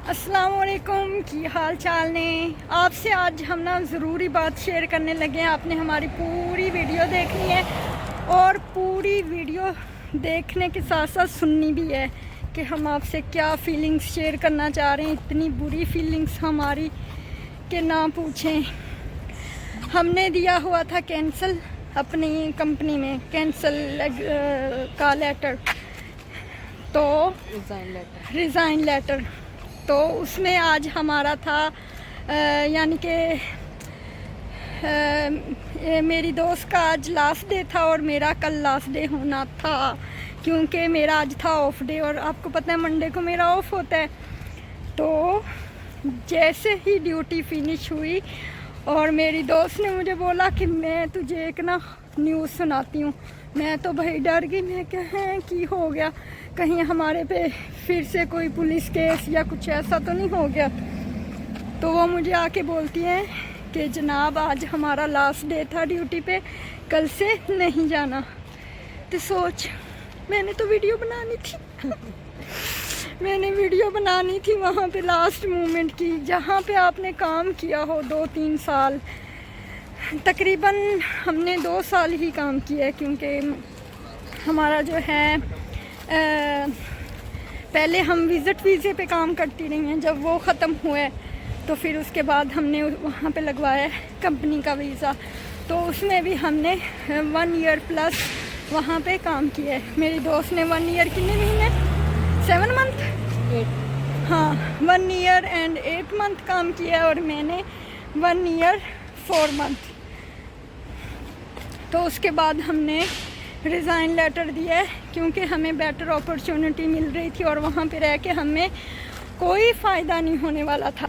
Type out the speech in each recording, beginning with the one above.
अस्सलाम वालेकुम, की हाल चाल ने। आपसे आज हम ना ज़रूरी बात शेयर करने लगे हैं। आपने हमारी पूरी वीडियो देखनी है और पूरी वीडियो देखने के साथ साथ सुननी भी है कि हम आपसे क्या फीलिंग्स शेयर करना चाह रहे हैं। इतनी बुरी फीलिंग्स हमारी कि ना पूछें। हमने दिया हुआ था कैंसिल अपनी कंपनी में, कैंसिल का लेटर, तो रिज़ाइन लेटर। तो उसमें आज हमारा था यानी कि मेरी दोस्त का आज लास्ट डे था और मेरा कल लास्ट डे होना था, क्योंकि मेरा आज था ऑफ डे और आपको पता है मंडे को मेरा ऑफ होता है। तो जैसे ही ड्यूटी फिनिश हुई और मेरी दोस्त ने मुझे बोला कि मैं तुझे एक ना न्यूज़ सुनाती हूँ। मैं तो भाई डर गई, मैं कहा कि हो गया, कहीं हमारे पे फिर से कोई पुलिस केस या कुछ ऐसा तो नहीं हो गया। तो वो मुझे आके बोलती हैं कि जनाब आज हमारा लास्ट डे था ड्यूटी पे, कल से नहीं जाना। तो सोच, मैंने तो वीडियो बनानी थी मैंने वीडियो बनानी थी वहाँ पे लास्ट मोमेंट की, जहाँ पे आपने काम किया हो 2-3 साल। तकरीबन हमने 2 साल ही काम किया है, क्योंकि हमारा जो है पहले हम विज़िट वीज़े पे काम करती रही हैं। जब वो ख़त्म हुए तो फिर उसके बाद हमने वहाँ पे लगवाया कंपनी का वीज़ा, तो उसमें भी हमने 1 ईयर प्लस वहाँ पे काम किया है। मेरी दोस्त ने 1 ईयर कितने महीने 7 मंथ 8 हाँ 1 ईयर एंड 8 मंथ काम किया है और मैंने 1 ईयर 4 मंथ। तो उसके बाद हमने रिज़ाइन लेटर दिया है, क्योंकि हमें बेटर अपॉर्चुनिटी मिल रही थी और वहाँ पे रह के हमें कोई फ़ायदा नहीं होने वाला था।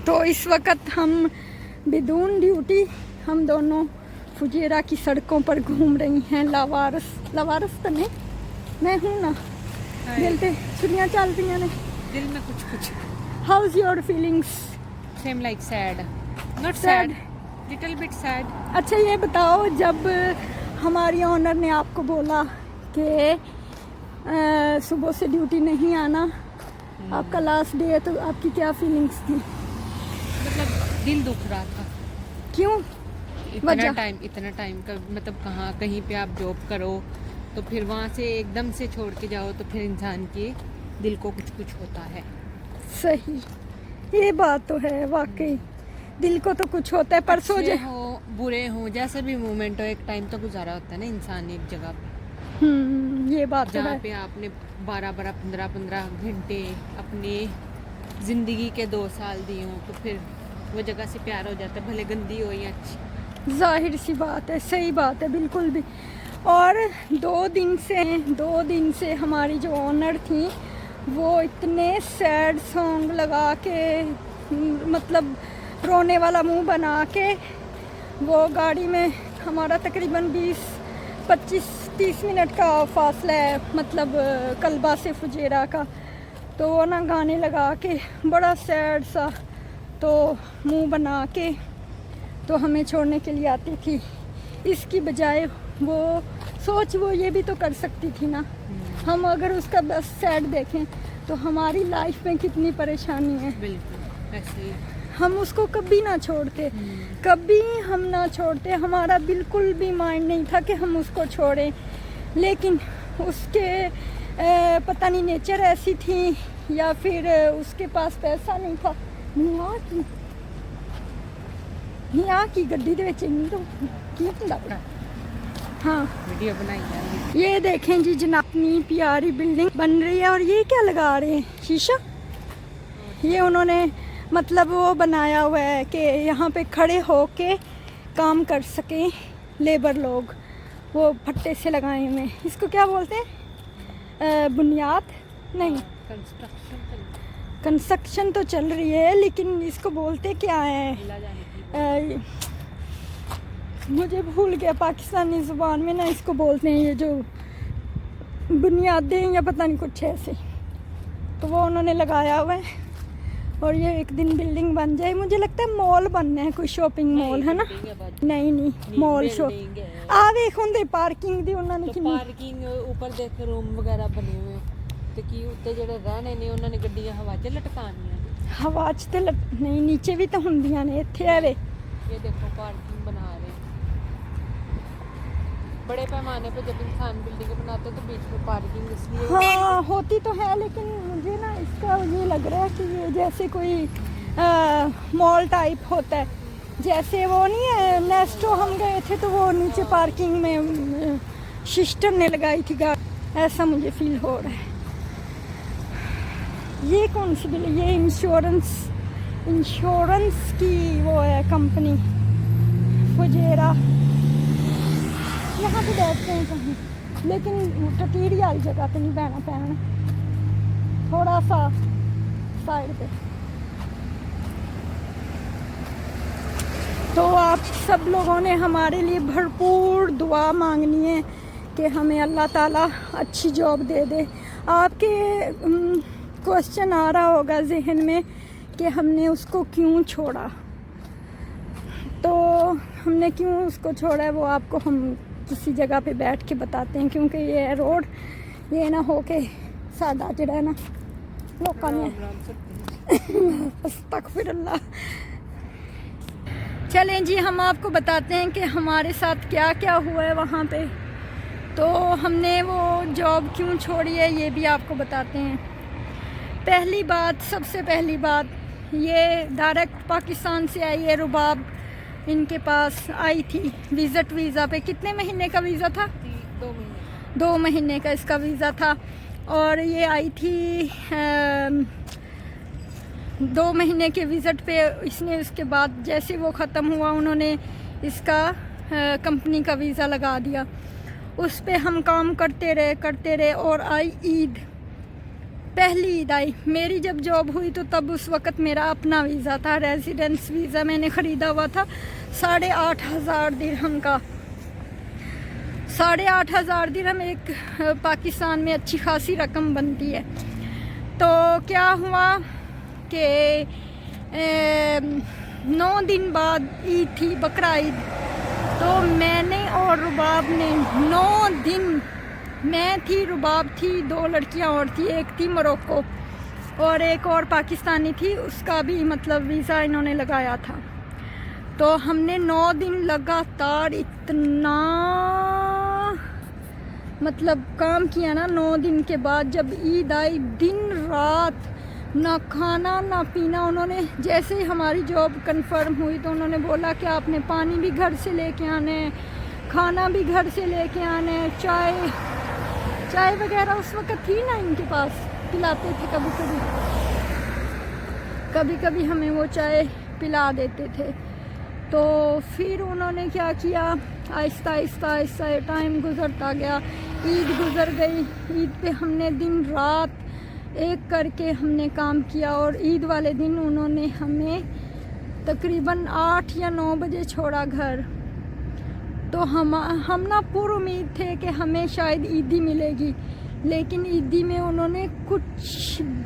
तो इस वक्त हम बिदून ड्यूटी हम दोनों फुजेरा की सड़कों पर घूम रही हैं। लावारस तो नहीं, मैं हूँ ना, दिल पे छुरियाँ चल रही ने, दिल में कुछ how is your feelings? Same like sad, not sad, little bit sad. अच्छा ये बताओ, जब हमारी ऑनर ने आपको बोला कि सुबह से ड्यूटी नहीं आना, आपका लास्ट डे है, तो आपकी क्या फीलिंग्स थी? मतलब दिल दुख रहा था। क्यों? इतना टाइम का मतलब कहीं पे आप जॉब करो तो फिर वहाँ से एकदम से छोड़ के जाओ तो फिर इंसान के दिल को कुछ होता है। सही, ये बात तो है, वाकई दिल को तो कुछ होता है। परसों अच्छे हो बुरे हो जैसे भी मोमेंट हो, एक टाइम तो गुजारा होता है ना इंसान एक जगह पे, ये बात तो जहाँ है। पे आपने 12-12 15-15 घंटे अपनी ज़िंदगी के 2 साल दिए हो, तो फिर वो जगह से प्यार हो जाता है, भले गंदी हो या अच्छी। जाहिर सी बात है, सही बात है, बिल्कुल भी। और 2 दिन से हमारी जो ऑनर थी वो इतने सैड सॉन्ग लगा के, मतलब रोने वाला मुंह बना के, वो गाड़ी में हमारा तकरीबन 20-25-30 मिनट का फासला है, मतलब कल्बा से फुजेरा का। तो वो ना गाने लगा के बड़ा सैड सा तो मुंह बना के तो हमें छोड़ने के लिए आती थी। इसकी बजाय वो ये भी तो कर सकती थी ना। हम अगर उसका बस सैड देखें तो हमारी लाइफ में कितनी परेशानी है। बिल्कुल ऐसे ही हम उसको कभी ना छोड़ते, कभी हम ना छोड़ते। हमारा बिल्कुल भी माइंड नहीं था कि हम उसको छोड़ें, लेकिन उसके पता नहीं नेचर ऐसी थी या फिर उसके पास पैसा नहीं था। यहाँ की गड्डी दे विच इन्नी तो की हुंदा। हाँ वीडियो बनाई जा रही है। ये देखें जी जनाब, इतनी प्यारी बिल्डिंग बन रही है और ये क्या लगा रहे हैं, शीशा। ये उन्होंने मतलब वो बनाया हुआ है कि यहाँ पे खड़े होके काम कर सकें लेबर लोग, वो फट्टे से लगाए हुए। इसको क्या बोलते हैं? बुनियाद नहीं, कंस्ट्रक्शन तो चल रही है, लेकिन इसको बोलते क्या है? मुझे भूल गया, पाकिस्तानी ज़ुबान में ना इसको बोलते हैं, ये जो बुनियादें या पता नहीं कुछ ऐसे। तो वो उन्होंने लगाया हुआ है और ये एक दिन बिल्डिंग बन जाए। मुझे लगता है मॉल बनना है, कोई शॉपिंग मॉल है ना। नहीं मॉल आ देख होंदे पार्किंग दी उन्होंने पार्किंग ऊपर देख रूम वगैरह बने हुए, ਤੇ ਕੀ ਉੱਤੇ ਜਿਹੜੇ ਰਹਿਣੇ ਨੇ ਉਹਨਾਂ ਨੇ ਗੱਡੀਆਂ ਹਵਾ 'ਚ ਲਟਕਾਉਣੀਆਂ ਨੇ। ਹਵਾ 'ਚ ਤੇ ਨਹੀਂ, ਨੀਚੇ ਵੀ ਤਾਂ ਹੁੰਦੀਆਂ ਨੇ, ਇੱਥੇ ਐਵੇਂ ये देखो पार्किंग बना रहे हैं बड़े पैमाने पे। जब इंसान बिल्डिंग बनाते हैं तो बीच में पार्किंग इसलिए हाँ होती तो है, लेकिन मुझे ना इसका ये लग रहा है कि ये जैसे कोई मॉल टाइप होता है। जैसे वो नहीं है नेस्टो हम गए थे तो वो नीचे पार्किंग में सिस्टम ने लगाई थी गाड़ी, ऐसा मुझे फील हो रहा है। ये कौन सी बिल, ये इंश्योरेंस की वो है कंपनी फुजेरा। यहाँ पे बैठते हैं कहीं, लेकिन टटीरी वाली जगह पे नहीं बैठना पैना, थोड़ा सा साइड पे। तो आप सब लोगों ने हमारे लिए भरपूर दुआ मांगनी है कि हमें अल्लाह ताला अच्छी जॉब दे दे। आपके क्वेश्चन आ रहा होगा जहन में कि हमने उसको क्यों छोड़ा, तो हमने क्यों उसको छोड़ा है वो आपको हम किसी जगह पे बैठ के बताते हैं, क्योंकि ये रोड ये ना हो के सादा जड़ा है ना लोगों ने अस्तगफिरुल्लाह। चलें जी, हम आपको बताते हैं कि हमारे साथ क्या क्या हुआ है वहाँ पे। तो हमने वो जॉब क्यों छोड़ी है ये भी आपको बताते हैं। पहली बात, सबसे पहली बात, ये डायरेक्ट पाकिस्तान से आई है रुबाब, इनके पास आई थी विज़िट वीज़ा पे। कितने महीने का वीज़ा था? 2 महीने। 2 महीने का इसका वीज़ा था। और ये आई थी 2 महीने के विज़िट पे। इसने उसके बाद जैसे वो ख़त्म हुआ उन्होंने इसका कंपनी का वीज़ा लगा दिया। उस पे हम काम करते रहे और आई ईद, पहली ईद आई। मेरी जब जॉब हुई तो तब उस वक़्त मेरा अपना वीज़ा था, रेजिडेंस वीज़ा मैंने ख़रीदा हुआ था 8,500 दिरहम का। 8,500 दिरहम एक पाकिस्तान में अच्छी खासी रकम बनती है। तो क्या हुआ कि 9 दिन बाद ईद थी, बकरा ईद। तो मैंने और रुबाब ने 9 दिन, मैं थी, रुबाब थी, 2 लड़कियां और थी, एक थी मोरक्को और एक और पाकिस्तानी थी, उसका भी मतलब वीज़ा इन्होंने लगाया था। तो हमने 9 दिन लगातार इतना मतलब काम किया ना। 9 दिन के बाद जब ईद आई, दिन रात ना खाना ना पीना। उन्होंने जैसे ही हमारी जॉब कंफर्म हुई तो उन्होंने बोला कि आपने पानी भी घर से लेके आने, खाना भी घर से लेके आने, चाय वगैरह उस वक्त थी ना इनके पास, पिलाते थे कभी कभी हमें वो चाय पिला देते थे। तो फिर उन्होंने क्या किया, आहिस्ता आहिस्ता टाइम गुजरता गया। ईद गुजर गई। ईद पे हमने दिन रात एक करके हमने काम किया और ईद वाले दिन उन्होंने हमें तकरीबन 8 या 9 बजे छोड़ा घर। तो हम ना पूरी उम्मीद थे कि हमें शायद ईदी मिलेगी, लेकिन ईदी में उन्होंने कुछ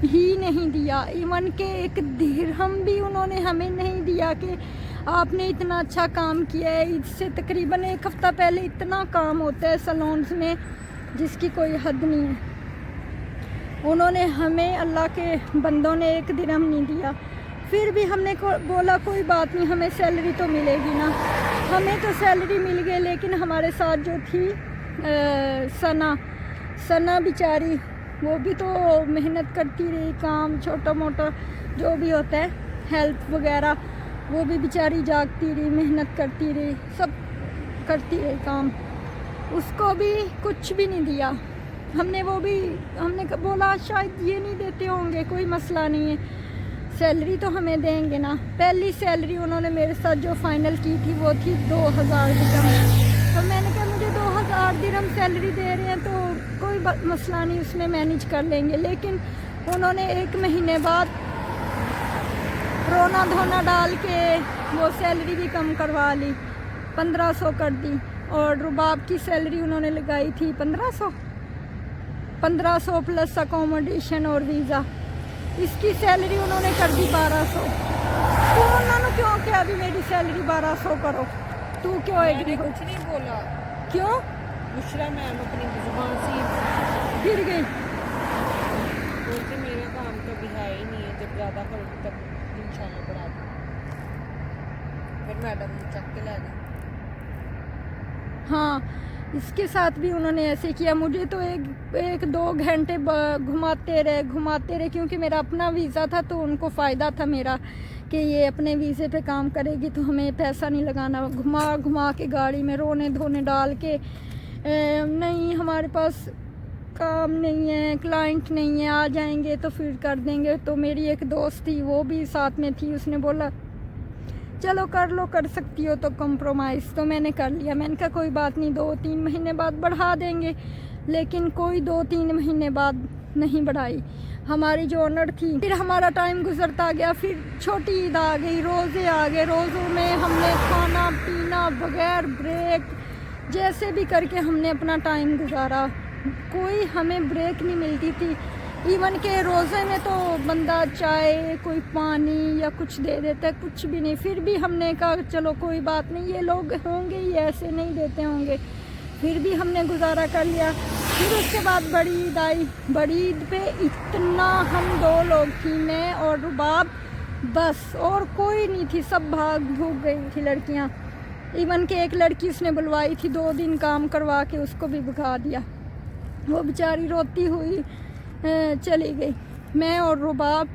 भी नहीं दिया। इवन के एक दिरहम भी उन्होंने हमें नहीं दिया कि आपने इतना अच्छा काम किया है। ईद से तकरीबन 1 हफ़्ता पहले इतना काम होता है सैलून्स में जिसकी कोई हद नहीं है। उन्होंने हमें, अल्लाह के बंदों ने, 1 दिरहम नहीं दिया। फिर भी हमने बोला कोई बात नहीं, हमें सैलरी तो मिलेगी ना। हमें तो सैलरी मिल गई, लेकिन हमारे साथ जो थी सना बेचारी, वो भी तो मेहनत करती रही, काम छोटा मोटा जो भी होता है हेल्प वगैरह, वो भी बेचारी जागती रही, मेहनत करती रही, सब करती रही काम। उसको भी कुछ भी नहीं दिया। हमने बोला शायद ये नहीं देते होंगे, कोई मसला नहीं है, सैलरी तो हमें देंगे ना। पहली सैलरी उन्होंने मेरे साथ जो फाइनल की थी वो थी 2,000 दिरहम। तो मैंने कहा मुझे 2,000 दिरहम सैलरी दे रहे हैं तो कोई मसला नहीं, उसमें मैनेज कर लेंगे। लेकिन उन्होंने 1 महीने बाद रोना धोना डाल के वो सैलरी भी कम करवा ली, 1500 कर दी। और रुबाब की सैलरी उन्होंने लगाई थी 1500 प्लस अकोमोडेशन और वीज़ा। इसकी सैलरी उन्होंने कर दी 1200। तो उन्होंने क्यों किया अभी मेरी सैलरी 1200 करो? तू क्यों एग्री? कुछ नहीं बोला। क्यों? बुशरा मैम अपनी जुबान से गिर गई। ज़्यादा करूँगी तब इंशाल्लाह बढ़ा दूँ, फिर मैडम चक के ले जाए। हाँ, इसके साथ भी उन्होंने ऐसे किया। मुझे तो एक 2 घंटे घुमाते रहे, क्योंकि मेरा अपना वीज़ा था तो उनको फ़ायदा था मेरा कि ये अपने वीज़े पे काम करेगी तो हमें पैसा नहीं लगाना। घुमा घुमा के गाड़ी में रोने धोने डाल के नहीं हमारे पास काम नहीं है, क्लाइंट नहीं है, आ जाएंगे तो फिर कर देंगे। तो मेरी एक दोस्त थी वो भी साथ में थी, उसने बोला चलो कर लो, कर सकती हो तो कॉम्प्रोमाइज़। तो मैंने कर लिया। मैंने कहा कोई बात नहीं, 2-3 महीने बाद बढ़ा देंगे। लेकिन कोई 2-3 महीने बाद नहीं बढ़ाई हमारी जो ऑनर थी। फिर हमारा टाइम गुजरता गया, फिर छोटी ईद आ गई, रोज़े आ गए। रोज़ों में हमने खाना पीना बगैर ब्रेक जैसे भी करके हमने अपना टाइम गुजारा, कोई हमें ब्रेक नहीं मिलती थी। इवन के रोज़े में तो बंदा चाय कोई पानी या कुछ दे देता है, कुछ भी नहीं। फिर भी हमने कहा चलो कोई बात नहीं, ये लोग होंगे ही ऐसे, नहीं देते होंगे। फिर भी हमने गुजारा कर लिया। फिर उसके बाद बड़ी ईद आई। बड़ी ईद पे इतना हम 2 लोग थी, मैं और रुबाब, बस और कोई नहीं थी। सब भाग भूग गई थी लड़कियां। इवन के एक लड़की उसने बुलवाई थी, 2 दिन काम करवा के उसको भी भगा दिया। वो बेचारी रोती हुई चली गई। मैं और रुबाब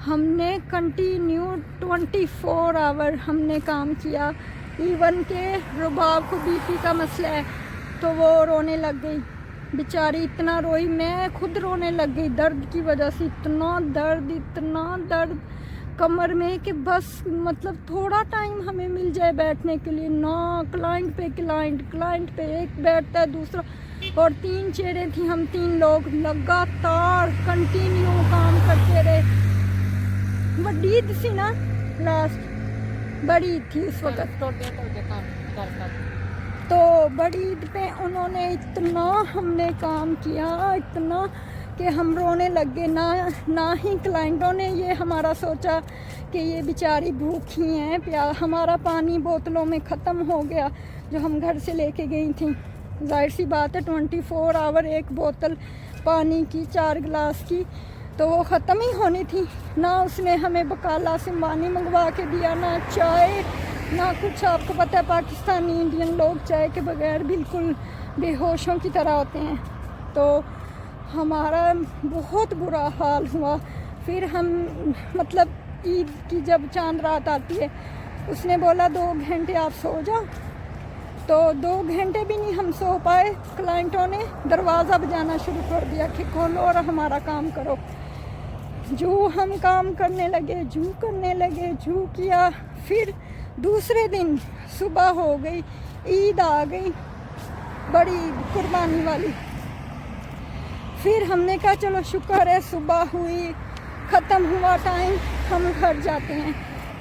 हमने कंटिन्यू 24 आवर हमने काम किया। इवन के रुबाब को बीपी का मसला है तो वो रोने लग गई बेचारी, इतना रोई, मैं खुद रोने लग गई दर्द की वजह से। इतना दर्द कमर में कि बस मतलब थोड़ा टाइम हमें मिल जाए बैठने के लिए ना। क्लाइंट पे एक बैठता है दूसरा, और 3 चेयरें थी, हम 3 लोग लगातार कंटिन्यू काम करते रहे। बड़ी ईद थी ना, लास्ट बड़ी ईद थी उस वक्त। तो बड़ी ईद पे उन्होंने इतना हमने काम किया, इतना कि हम रोने लग गए। ना ही क्लाइंटों ने ये हमारा सोचा कि ये बेचारी भूखी हैं, प्यार। हमारा पानी बोतलों में ख़त्म हो गया जो हम घर से लेके गई थी। जाहिर सी बात है 24 आवर एक बोतल पानी की 4 गिलास की तो वो ख़त्म ही होनी थी। ना उसने हमें बकाला से पानी मंगवा के दिया, ना चाय, ना कुछ। आपको पता है पाकिस्तानी इंडियन लोग चाय के बगैर बिल्कुल बेहोशों की तरह होते हैं। तो हमारा बहुत बुरा हाल हुआ। फिर हम मतलब ईद की जब चांद रात आती है, उसने बोला 2 घंटे आप सो जाओ। तो 2 घंटे भी नहीं हम सो पाए। क्लाइंटों ने दरवाज़ा बजाना शुरू कर दिया कि खोलो और हमारा काम करो। जो हम काम करने लगे, जू किया। फिर दूसरे दिन सुबह हो गई, ईद आ गई, बड़ी ईद कुर्बानी वाली। फिर हमने कहा चलो शुक्र है सुबह हुई, ख़त्म हुआ टाइम, हम घर जाते हैं।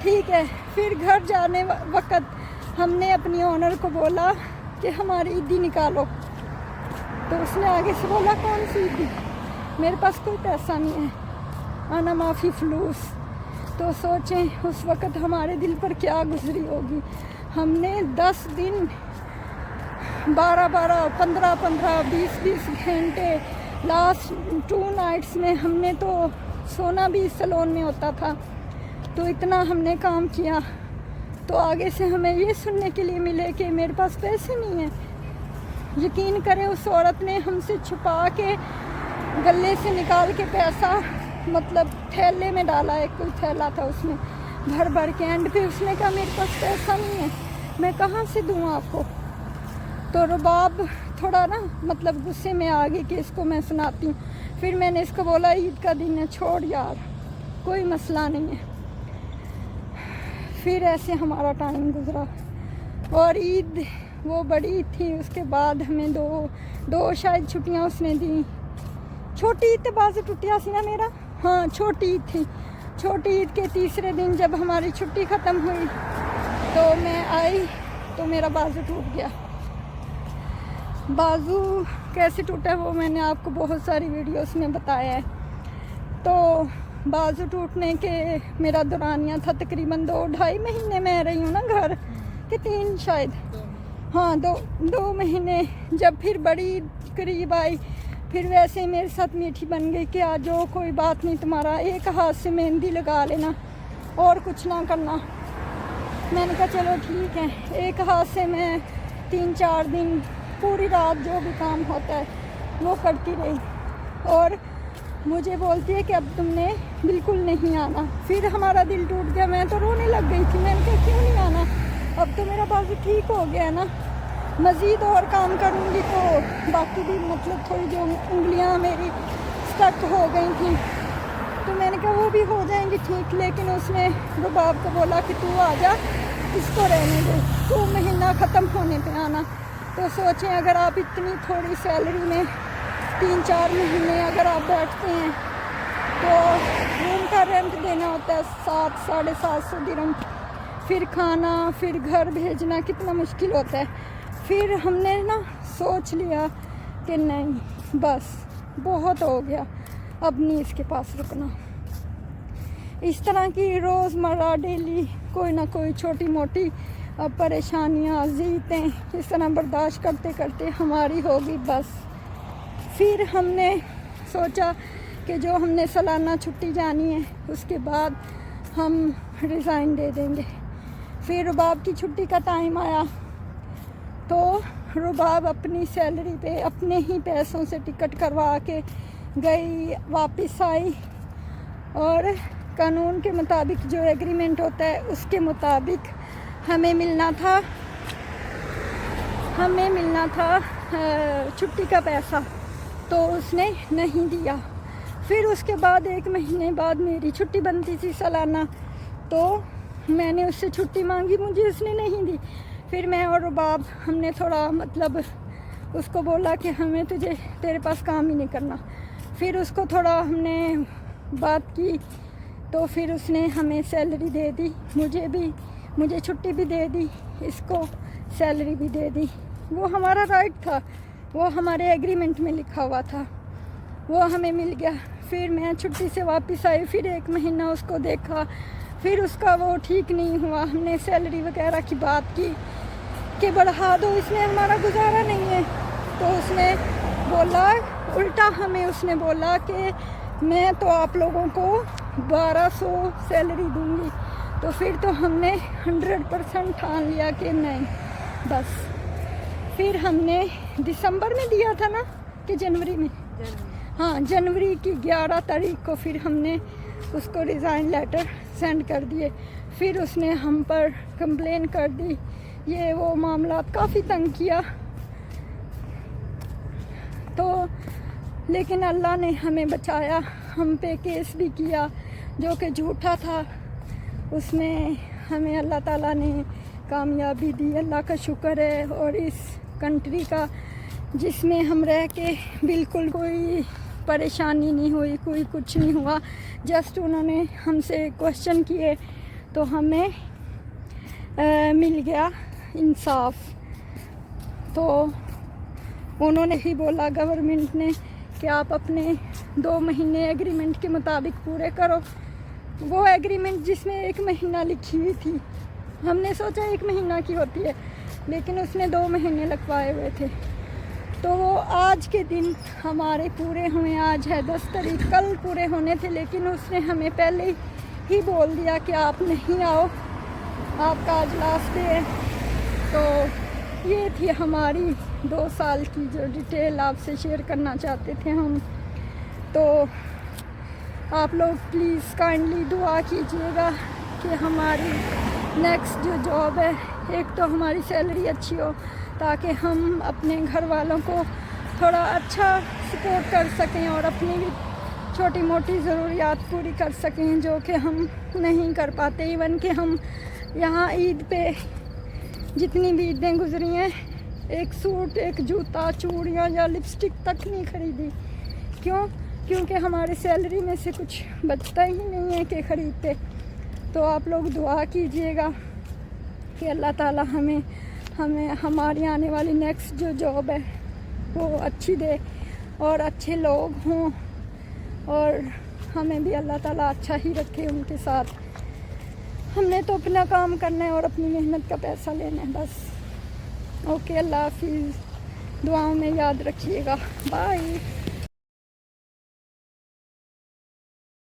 ठीक है। फिर घर जाने वक्त हमने अपनी ऑनर को बोला कि हमारी ईदी निकालो। तो उसने आगे से बोला कौन सी ईदी, मेरे पास कोई पैसा नहीं है, आना माफ़ी फलूस। तो सोचें उस वक़्त हमारे दिल पर क्या गुजरी होगी। हमने 10 दिन 12-12, 15-15, 20-20 घंटे, लास्ट 2 नाइट्स में हमने तो सोना भी सैलून में होता था। तो इतना हमने काम किया। तो आगे से हमें ये सुनने के लिए मिले कि मेरे पास पैसे नहीं हैं। यकीन करें उस औरत ने हमसे छुपा के गले से निकाल के पैसा मतलब थैले में डाला। एक कोई थैला था उसमें भर के। एंड पे उसने कहा मेरे पास पैसा नहीं है, मैं कहाँ से दूँ आपको। तो रुबाब थोड़ा ना मतलब गुस्से में आ गई कि इसको मैं सुनाती हूँ। फिर मैंने इसको बोला ईद का दिन है, छोड़ यार, कोई मसला नहीं है। फिर ऐसे हमारा टाइम गुजरा। और ईद वो बड़ी थी, उसके बाद हमें दो शायद छुट्टियाँ उसने दी। छोटी ईद तो बाजू टुटिया सी ना मेरा, हाँ छोटी ईद थी। छोटी ईद के तीसरे दिन जब हमारी छुट्टी ख़त्म हुई तो मैं आई तो मेरा बाजू टूट गया। बाजू कैसे टूटा वो मैंने आपको बहुत सारी वीडियोस में बताया है। तो बाजू टूटने के मेरा दौरानिया था तकरीबन 2-2.5 महीने मैं रही हूँ ना घर के, 3 शायद, हाँ 2 महीने। जब फिर बड़ी करीब आई फिर वैसे ही मेरे साथ मीठी बन गई कि आज जो कोई बात नहीं, तुम्हारा एक हाथ से मेहंदी लगा लेना और कुछ ना करना। मैंने कहा चलो ठीक है। एक हाथ से मैं 3-4 दिन पूरी रात जो भी काम होता है वो करती रही, और मुझे बोलती है कि अब तुमने बिल्कुल नहीं आना। फिर हमारा दिल टूट गया, मैं तो रोने लग गई थी। मैंने कहा क्यों नहीं आना, अब तो मेरा बाजू ठीक हो गया है ना, मज़ीद और काम करूँगी तो बाकी भी मतलब थोड़ी जो उंगलियाँ मेरी स्टक हो गई थी तो मैंने कहा वो भी हो जाएंगी ठीक। लेकिन उसने रुबाब को बोला कि तू आ जा, इसको रहने दे, तू महीना ख़त्म होने पे आना। तो सोचें अगर आप इतनी थोड़ी सैलरी में 3-4 महीने अगर आप बैठते हैं तो रूम का रेंट देना होता है 700-750 दिरहम, फिर खाना, फिर घर भेजना, कितना मुश्किल होता है। फिर हमने ना सोच लिया कि नहीं बस बहुत हो गया, अब नहीं इसके पास रुकना। इस तरह की रोज़मर्रा डेली कोई ना कोई छोटी मोटी परेशानियाँ, ज़िद्दें इस तरह बर्दाश्त करते करते हमारी होगी बस। फिर हमने सोचा कि जो हमने सालाना छुट्टी जानी है उसके बाद हम रिज़ाइन दे देंगे। फिर रुबाब की छुट्टी का टाइम आया तो रुबाब अपनी सैलरी पे अपने ही पैसों से टिकट करवा के गई, वापस आई, और कानून के मुताबिक जो एग्रीमेंट होता है उसके मुताबिक हमें मिलना था छुट्टी का पैसा, तो उसने नहीं दिया। फिर उसके बाद 1 महीने बाद मेरी छुट्टी बनती थी सालाना, तो मैंने उससे छुट्टी मांगी, मुझे उसने नहीं दी। फिर मैं और रुबाब हमने थोड़ा मतलब उसको बोला कि हमें तेरे पास काम ही नहीं करना। फिर उसको थोड़ा हमने बात की तो फिर उसने हमें सैलरी दे दी, मुझे छुट्टी भी दे दी, इसको सैलरी भी दे दी। वो हमारा राइट था, वो हमारे एग्रीमेंट में लिखा हुआ था, वो हमें मिल गया। फिर मैं छुट्टी से वापस आई, फिर 1 महीना उसको देखा, फिर उसका वो ठीक नहीं हुआ। हमने सैलरी वगैरह की बात की कि बढ़ा दो, इसमें हमारा गुजारा नहीं है। तो उसने बोला उल्टा, हमें उसने बोला कि मैं तो आप लोगों को 1200 सैलरी दूंगी। तो फिर तो हमने 100% ठान लिया कि नहीं बस। फिर हमने दिसंबर में दिया था ना कि जनवरी में, हाँ जनवरी की 11 तारीख को फिर हमने उसको रिज़ाइन लेटर सेंड कर दिए। फिर उसने हम पर कंप्लेन कर दी, ये वो मामला काफ़ी तंग किया। तो लेकिन अल्लाह ने हमें बचाया, हम पे केस भी किया जो कि झूठा था, उसमें हमें अल्लाह ताला ने कामयाबी दी, अल्लाह का शुक्र है। और इस कंट्री का जिसमें हम रह के बिल्कुल कोई परेशानी नहीं हुई, कोई कुछ नहीं हुआ, जस्ट उन्होंने हमसे क्वेश्चन किए तो हमें मिल गया इंसाफ। तो उन्होंने ही बोला गवर्नमेंट ने कि आप अपने 2 महीने एग्रीमेंट के मुताबिक पूरे करो। वो एग्रीमेंट जिसमें 1 महीना लिखी हुई थी, हमने सोचा 1 महीना की होती है, लेकिन उसने 2 महीने लगवाए हुए थे। तो वो आज के दिन हमारे पूरे हुए, आज है 10 तारीख, कल पूरे होने थे, लेकिन उसने हमें पहले ही बोल दिया कि आप नहीं आओ, आपका आज लास्ट डे है। तो ये थी हमारी 2 साल की जो डिटेल आपसे शेयर करना चाहते थे हम। तो आप लोग प्लीज़ काइंडली दुआ कीजिएगा कि हमारी नेक्स्ट जो जॉब है, एक तो हमारी सैलरी अच्छी हो ताकि हम अपने घर वालों को थोड़ा अच्छा सपोर्ट कर सकें और अपनी भी छोटी मोटी ज़रूरियात पूरी कर सकें जो कि हम नहीं कर पाते। इवन कि हम यहाँ ईद पे जितनी भी ईदें गुजरी हैं, एक सूट, एक जूता, चूड़ियाँ या लिपस्टिक तक नहीं खरीदी। क्यों? क्योंकि हमारी सैलरी में से कुछ बचता ही नहीं है कि ख़रीदते। तो आप लोग दुआ कीजिएगा कि अल्लाह ताला हमें हमारी आने वाली नेक्स्ट जो जॉब है वो अच्छी दे और अच्छे लोग हों, और हमें भी अल्लाह ताला अच्छा ही रखे उनके साथ। हमने तो अपना काम करना है और अपनी मेहनत का पैसा लेना है बस। ओके, अल्लाह हाफिज़, दुआओं में याद रखिएगा, बाय।